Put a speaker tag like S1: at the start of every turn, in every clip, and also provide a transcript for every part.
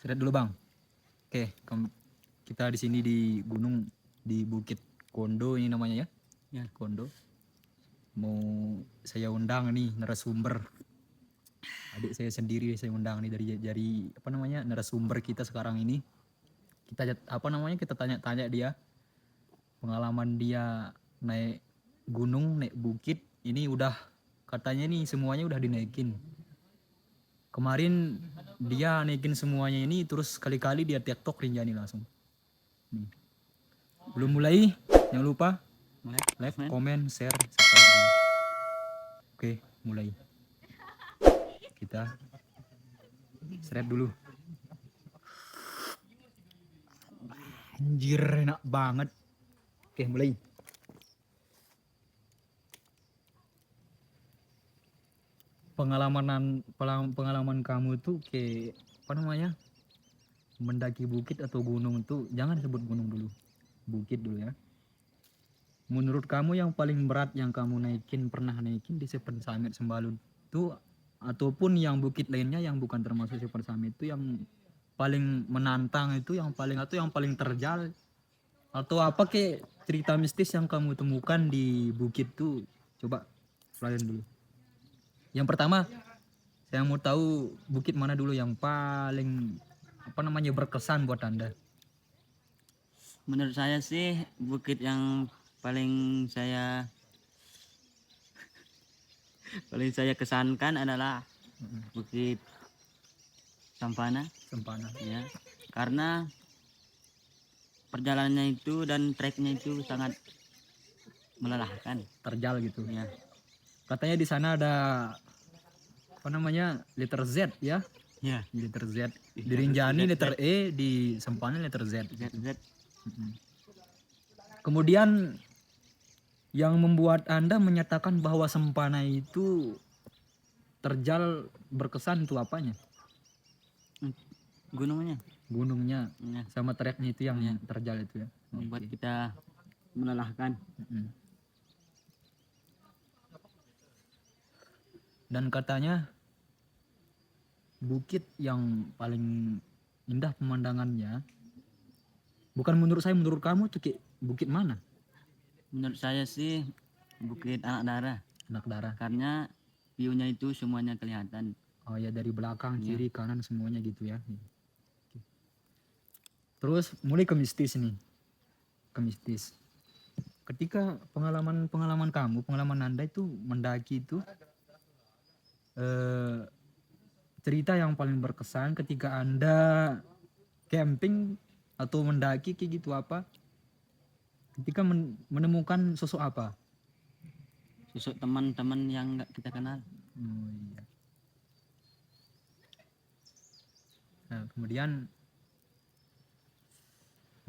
S1: Seret dulu bang. Oke, kita di sini di gunung di Bukit Kondo ini namanya ya. Ya Kondo. Mau saya undang nih narasumber. Adik saya sendiri saya undang nih dari apa namanya narasumber kita sekarang ini. Kita apa namanya kita tanya-tanya dia pengalaman dia naik gunung naik bukit ini udah katanya nih semuanya udah dinaikin. Kemarin dia naikin semuanya ini terus kali-kali dia TikTok Rinjani langsung. Nih. Belum mulai, jangan lupa like, comment, share, subscribe. Oke, mulai. Kita seret dulu. Anjir enak banget. Oke, mulai. Pengalaman kamu tuh kayak apa namanya? Mendaki bukit atau gunung tuh jangan sebut gunung dulu. Bukit dulu ya. Menurut kamu yang paling berat yang kamu pernah naikin di Seven Summit Sembalun itu ataupun yang bukit lainnya yang bukan termasuk Seven Summit itu yang paling menantang itu yang paling terjal atau apa kayak cerita mistis yang kamu temukan di bukit tuh coba kalian dulu. Yang pertama saya mau tahu bukit mana dulu yang paling apa namanya berkesan buat Anda.
S2: Menurut saya sih bukit yang paling saya kesankan adalah Bukit Sampana ya, karena perjalanannya itu dan treknya itu sangat melelahkan,
S1: terjal gitu
S2: ya.
S1: Katanya di sana ada apa namanya letter Z ya.
S2: Ya,
S1: Letter Z di Rinjani letter E, di Sempana letter Z.
S2: Z.
S1: Kemudian yang membuat Anda menyatakan bahwa Sempana itu terjal berkesan itu apanya?
S2: Gunungnya
S1: Gunungnya
S2: ya,
S1: sama treknya itu yang
S2: ya,
S1: terjal itu ya.
S2: membuat kita melelahkan.
S1: Dan katanya bukit yang paling indah pemandangannya bukan menurut saya, menurut kamu tuh kayak bukit mana?
S2: Menurut saya sih Bukit Anak
S1: Darah.
S2: karena view-nya itu semuanya kelihatan.
S1: Oh ya, dari belakang,
S2: Ya.
S1: kiri, kanan semuanya gitu ya. Terus mulai ke mistis nih. Ke mistis. Ketika pengalaman Anda itu mendaki itu cerita yang paling berkesan ketika Anda camping atau mendaki kayak gitu apa? Ketika menemukan sosok apa?
S2: Sosok teman-teman yang nggak kita kenal.
S1: Oh, iya. Nah, kemudian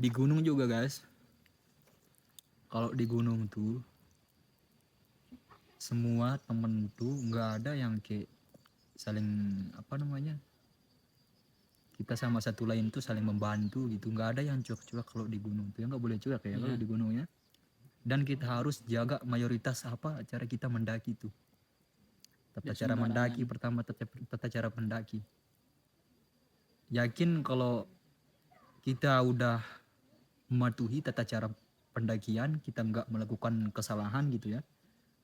S1: di gunung juga guys. Kalau di gunung tuh semua temen tuh nggak ada yang kayak saling apa namanya, kita sama satu lain tuh saling membantu gitu, nggak ada yang cuek-cuek kalau di gunung tuh ya, nggak boleh cuek ya kalau di gunungnya. Dan kita harus jaga mayoritas apa cara kita mendaki tuh, tata cara mendaki pertama, tata cara mendaki. Yakin kalau kita udah mematuhi tata cara pendakian, kita nggak melakukan kesalahan gitu ya,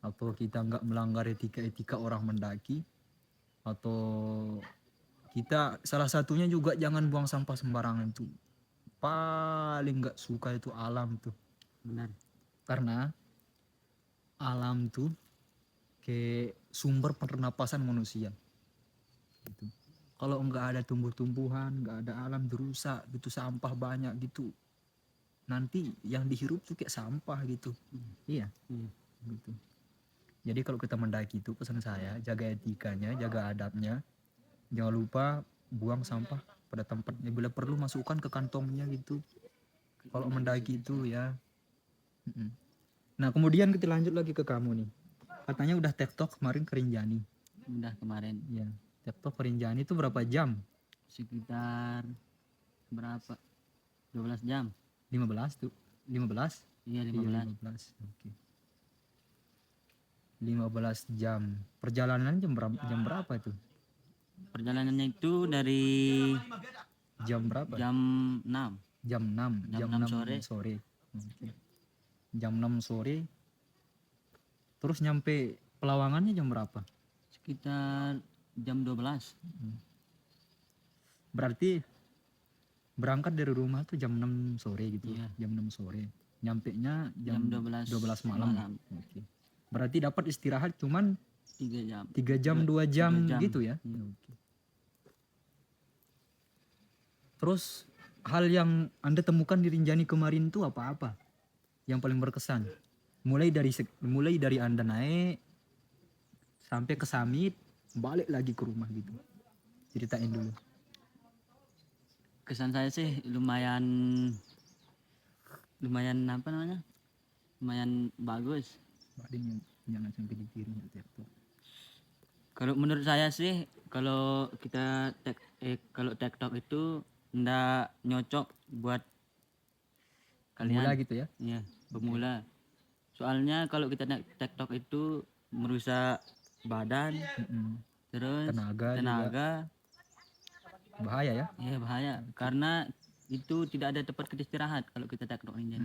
S1: atau kita nggak melanggar etika orang mendaki, atau kita salah satunya juga jangan buang sampah sembarangan tuh. Paling nggak suka itu alam tuh.
S2: Benar.
S1: Karena alam tuh kayak sumber pernapasan manusia. Gitu. Kalau nggak ada tumbuh-tumbuhan, nggak ada alam dirusak gitu, sampah banyak gitu, nanti yang dihirup tuh kayak sampah gitu. Iya. Gitu. Jadi kalau kita mendaki itu pesan saya, jaga etikanya, jaga adabnya. Jangan lupa buang sampah pada tempatnya, bila perlu masukkan ke kantongnya gitu. Kalau mendaki itu ya. Nah, kemudian kita lanjut lagi ke kamu nih. Katanya udah TikTok kemarin ke Rinjani.
S2: Udah kemarin.
S1: Ya, TikTok ke Rinjani itu berapa jam?
S2: Sekitar berapa? 12 jam.
S1: 15 tuh. 15?
S2: Iya, 15.
S1: Oke. 15 jam. Perjalanan jam berapa itu?
S2: Perjalanannya itu dari
S1: Jam berapa?
S2: Jam 6.
S1: Jam 6.
S2: Jam 6 sore.
S1: Oke. Jam 6 sore. Terus nyampe Pelawangannya jam berapa?
S2: Sekitar jam 12.
S1: Berarti berangkat dari rumah tuh jam 6 sore gitu.
S2: Iya.
S1: Jam 6 sore. Nyampenya jam
S2: Jam 12
S1: malam. Oke. Berarti dapat istirahat cuman
S2: 3 jam.
S1: 3 jam 2 jam
S2: 2 jam.
S1: gitu ya. Oke. Terus hal yang Anda temukan di Rinjani kemarin tuh apa-apa? Yang paling berkesan? Mulai dari Anda naik sampai ke summit, balik lagi ke rumah gitu. Ceritain dulu.
S2: Kesan saya sih lumayan apa namanya? Lumayan bagus.
S1: Badan jangan sampai di kiri tuh.
S2: Kalau menurut saya sih kalau kita kalau TikTok itu ndak nyocok buat kalian.
S1: Pemula gitu ya.
S2: Iya, pemula. Soalnya kalau kita naik TikTok itu merusak badan, terus tenaga.
S1: Bahaya ya.
S2: Iya, bahaya karena itu tidak ada tempat istirahat kalau kita TikTok ini.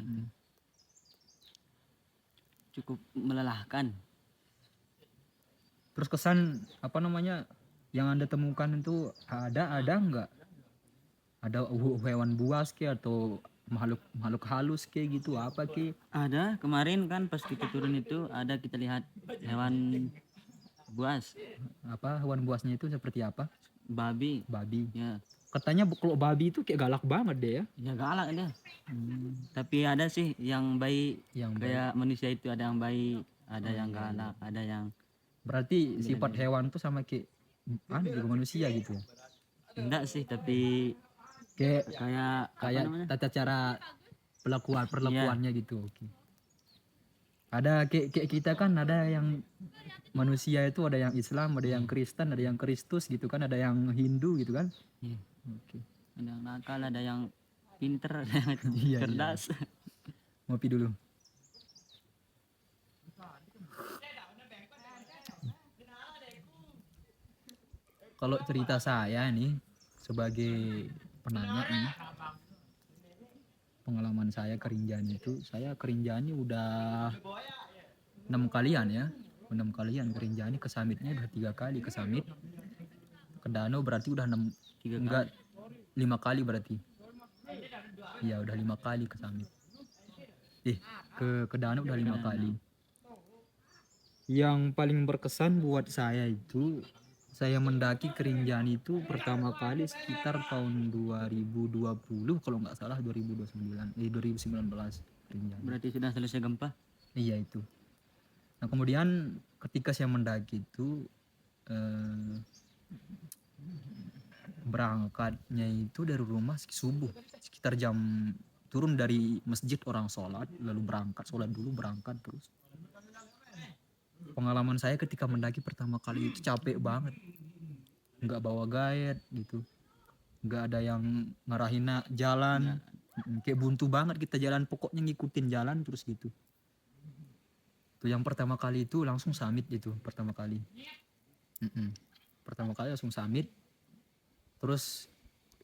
S2: Cukup melelahkan.
S1: Terus kesan apa namanya yang Anda temukan itu ada nggak? Ada hewan buas ke atau makhluk halus ke gitu apa ke?
S2: Ada kemarin kan pas kita turun itu ada kita lihat hewan buas.
S1: Apa hewan buasnya itu seperti apa?
S2: Babi. Ya.
S1: Katanya kalau babi itu kayak galak banget deh ya.
S2: Ya galak dia. Tapi ada sih yang baik. Kayak manusia itu ada yang baik, ada yang galak, ada yang.
S1: Berarti sifat hewan tuh sama kayak juga manusia gitu.
S2: Enggak sih, tapi kayak
S1: tata cara perlakuannya gitu. Oke. Ada kayak kita kan ada yang manusia itu ada yang Islam, ada yang Kristen, ada yang Kristus gitu kan, ada yang Hindu gitu kan.
S2: Iya.
S1: Oke.
S2: Ada yang nakal, ada yang pinter, ada yang cerdas.
S1: Ngopi dulu. Kalau cerita saya nih sebagai penanya nih, pengalaman saya ke Rinjani itu, saya ke Rinjani udah 6 kalian ya. 6 kalian ke Rinjani, ke summitnya udah 3 kali ke summit. Ke Danau berarti udah 5 kali berarti. Iya udah 5 kali ke summit. Ke Danau udah 5 kali. Yang paling berkesan buat saya itu saya mendaki ke Rinjani itu pertama kali sekitar tahun 2020 kalau nggak salah 2019 Rinjani.
S2: Berarti sudah selesai gempa?
S1: Iya itu. Nah kemudian ketika saya mendaki itu berangkatnya itu dari rumah subuh sekitar jam, turun dari masjid orang sholat lalu sholat dulu berangkat terus. Pengalaman saya ketika mendaki pertama kali itu capek banget, nggak bawa guide gitu, nggak ada yang ngarahin jalan, kayak buntu banget kita jalan, pokoknya ngikutin jalan terus gitu. Tuh yang pertama kali itu langsung summit itu pertama kali. Pertama kali langsung summit, terus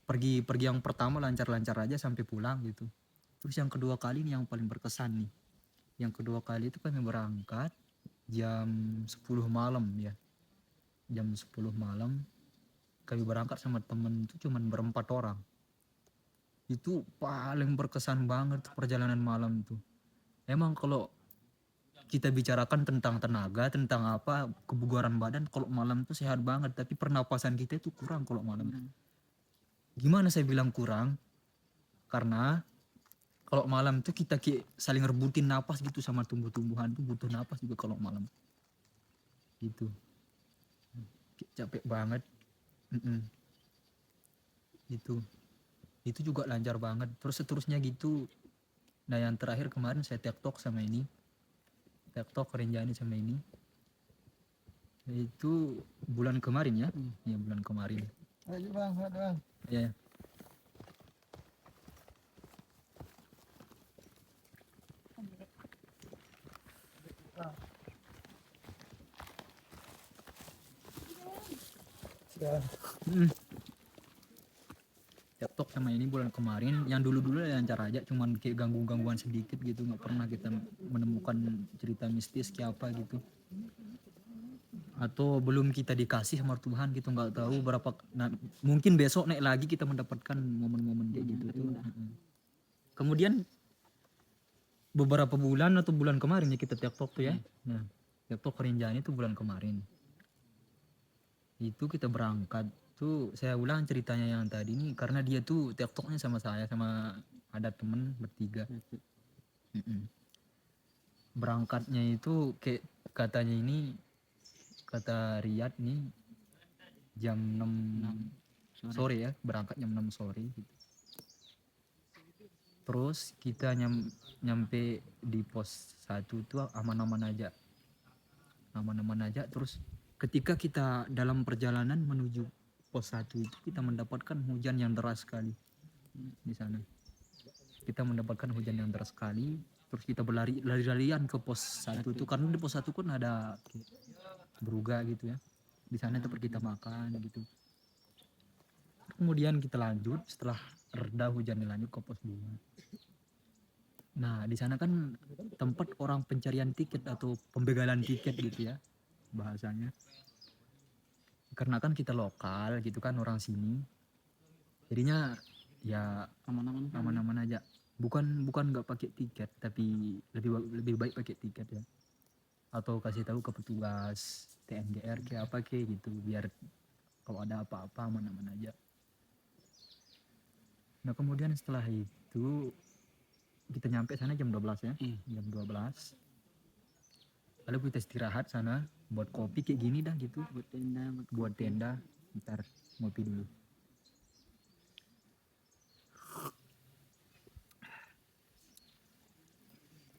S1: pergi yang pertama lancar-lancar aja sampai pulang gitu. Terus yang kedua kali ini yang paling berkesan nih. Yang kedua kali itu kami berangkat jam 10 malam ya. Jam 10 malam kami berangkat sama temen itu cuman berempat orang. Itu paling berkesan banget perjalanan malam tuh. Emang kalau kita bicarakan tentang tenaga, tentang apa, kebugaran badan, kalau malam tuh sehat banget, tapi pernapasan kita itu kurang kalau malam. Gimana saya bilang kurang? Karena kalau malam tuh kita saling rebutin napas gitu sama tumbuh-tumbuhan tuh butuh napas juga kalau malam. Gitu. Capek banget. Gitu. Itu juga lancar banget. Terus seterusnya gitu. Nah yang terakhir kemarin saya TikTok sama ini. TikTok Rinjani sama ini. Itu bulan kemarin ya. Ya bulan kemarin.
S3: Ayo bang, bang.
S1: Ya. TikTok sama ini bulan kemarin. Yang dulu-dulu lancar aja, cuman kayak gangguan sedikit gitu, nggak pernah kita menemukan cerita mistis kayak apa gitu, atau belum kita dikasih sama Tuhan gitu, nggak tahu berapa. Nah, mungkin besok naik lagi kita mendapatkan momen-momen kayak gitu tuh. Kemudian beberapa bulan atau bulan kemarin ya kita TikTok tuh ya. Nah, TikTok Rinjani itu bulan kemarin. Itu kita berangkat tuh, saya ulang ceritanya yang tadi nih karena dia tuh TikToknya sama saya, sama ada temen bertiga. Berangkatnya itu kayak katanya ini, kata Riyad nih jam 6 sore ya, berangkat jam 6 sore gitu. Terus kita nyampe di pos 1 tuh aman-aman aja. Terus ketika kita dalam perjalanan menuju pos 1 itu kita mendapatkan hujan yang deras sekali di sana. Kita mendapatkan hujan yang deras sekali, terus kita lari-larian ke pos 1 itu karena di pos 1 kan ada beruga gitu ya. Di sana tempat kita makan gitu. Kemudian kita lanjut setelah reda hujannya, lanjut ke pos 2. Nah, di sana kan tempat orang pencarian tiket atau pembegalan tiket gitu ya bahasanya. Karena kan kita lokal gitu kan, orang sini. Jadinya ya aman-aman aja. Bukan nggak pakai tiket, tapi lebih baik pakai tiket ya. Atau kasih tahu ke petugas TNGR kayak apa kayak gitu, biar kalau ada apa-apa aman-aman aja. Nah, kemudian setelah itu kita nyampe sana jam 12 ya. Jam 12. Lalu kita istirahat sana, buat kopi kayak gini dah gitu, buat tenda, ntar ngopi dulu.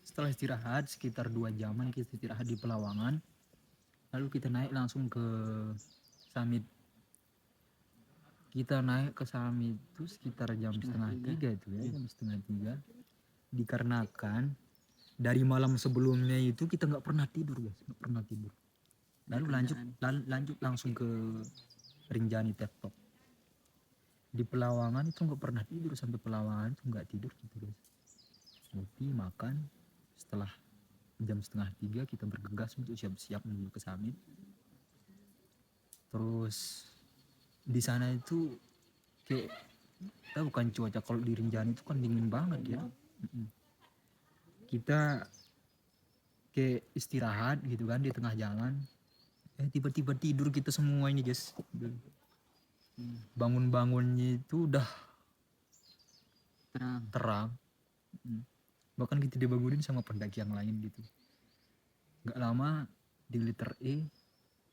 S1: Setelah istirahat sekitar 2 jaman kita istirahat di Pelawangan, lalu kita naik langsung ke summit. Kita naik ke summit itu sekitar jam setengah 3 itu ya, jam setengah 3. Dikarenakan dari malam sebelumnya itu kita nggak pernah tidur guys, nggak pernah tidur. Lalu lanjut langsung ke Rinjani TikTok. Di Pelawangan itu nggak pernah tidur, sampai Pelawangan itu nggak tidur gitu guys. Ngopi, makan. Setelah jam setengah 3 kita bergegas untuk siap-siap menuju ke summit. Terus di sana itu kayak kita bukan cuaca, kalau di Rinjani itu kan dingin banget ya. Kita kayak istirahat gitu kan di tengah jalan, tiba-tiba tidur kita semua ini guys. Bangunnya itu udah terang. Bahkan kita dibangunin sama pendaki yang lain gitu. Gak lama di liter E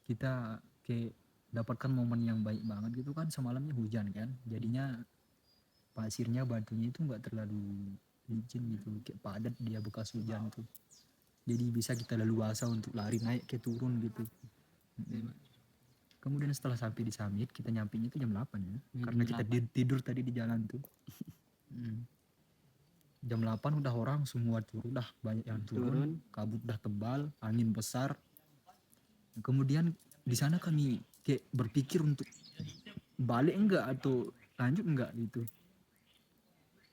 S1: kita kayak dapatkan momen yang baik banget gitu kan. Semalamnya hujan kan, jadinya pasirnya, batunya itu nggak terlalu licin gitu, kayak padat dia bekas hujan tuh. Jadi bisa kita leluasa untuk lari naik ke turun gitu. Kemudian setelah sampai di summit, kita nyampainya itu jam 8 ya. Karena kita tidur tadi di jalan tuh. Jam 8 udah orang semua turun, dah banyak yang turun. Kabut udah tebal, angin besar. Kemudian di sana kami kayak berpikir untuk balik enggak atau lanjut enggak gitu.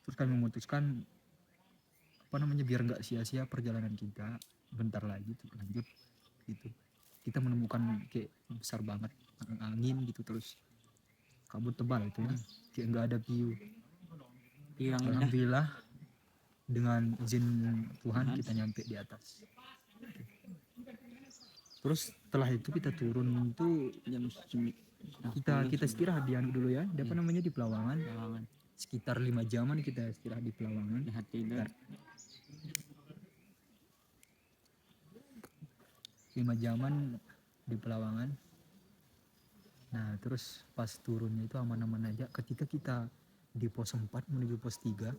S1: Terus kami memutuskan biar enggak sia-sia perjalanan kita, bentar lagi tuh lanjut gitu. Kita menemukan kayak besar banget angin gitu, terus kabut tebal itu ya, kayak enggak ada view. Alhamdulillah dengan izin Tuhan kita nyampe di atas. Terus setelah itu kita turun tuh kita istirahat di dulu ya, di di Pelawangan. Sekitar 5 jaman kita istirahat di Pelawangan. 5 jaman di Pelawangan. Nah, terus pas turunnya itu aman-aman aja. Ketika kita di pos 4 menuju pos 3,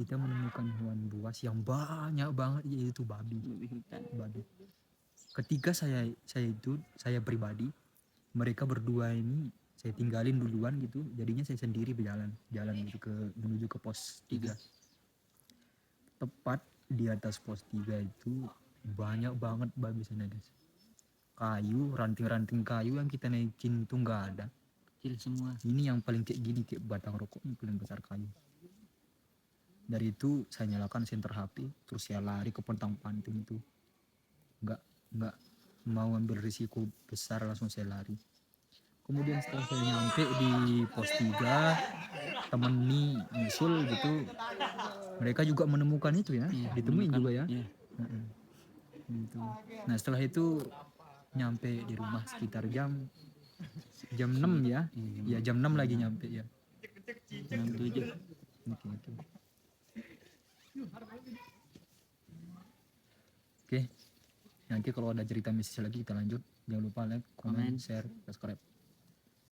S1: kita menemukan hewan buas yang banyak banget, yaitu babi. Ketika saya pribadi, mereka berdua ini saya tinggalin duluan gitu, jadinya saya sendiri jalan gitu menuju ke pos 3. Tepat di atas pos 3 itu banyak banget babi sana guys. Ranting-ranting kayu yang kita naikin itu nggak ada.
S2: kecil semua.
S1: Ini yang paling kayak gini, kayak batang rokok ini paling besar kayu. Dari itu saya nyalakan senter HP, terus saya lari ke pentang panting itu. Nggak mau ambil risiko besar, langsung saya lari. Kemudian setelah saya nyampe di pos 3, temen nih nyusul gitu, mereka juga menemukan itu ya, ditemuin juga ya. Gitu. Nah setelah itu nyampe di rumah sekitar jam 6 ya, ya jam 6 lagi nyampe ya.
S2: Jam 7.
S1: Oke. Oke, nanti kalau ada cerita mistis lagi kita lanjut. Jangan lupa like, comment, share, subscribe.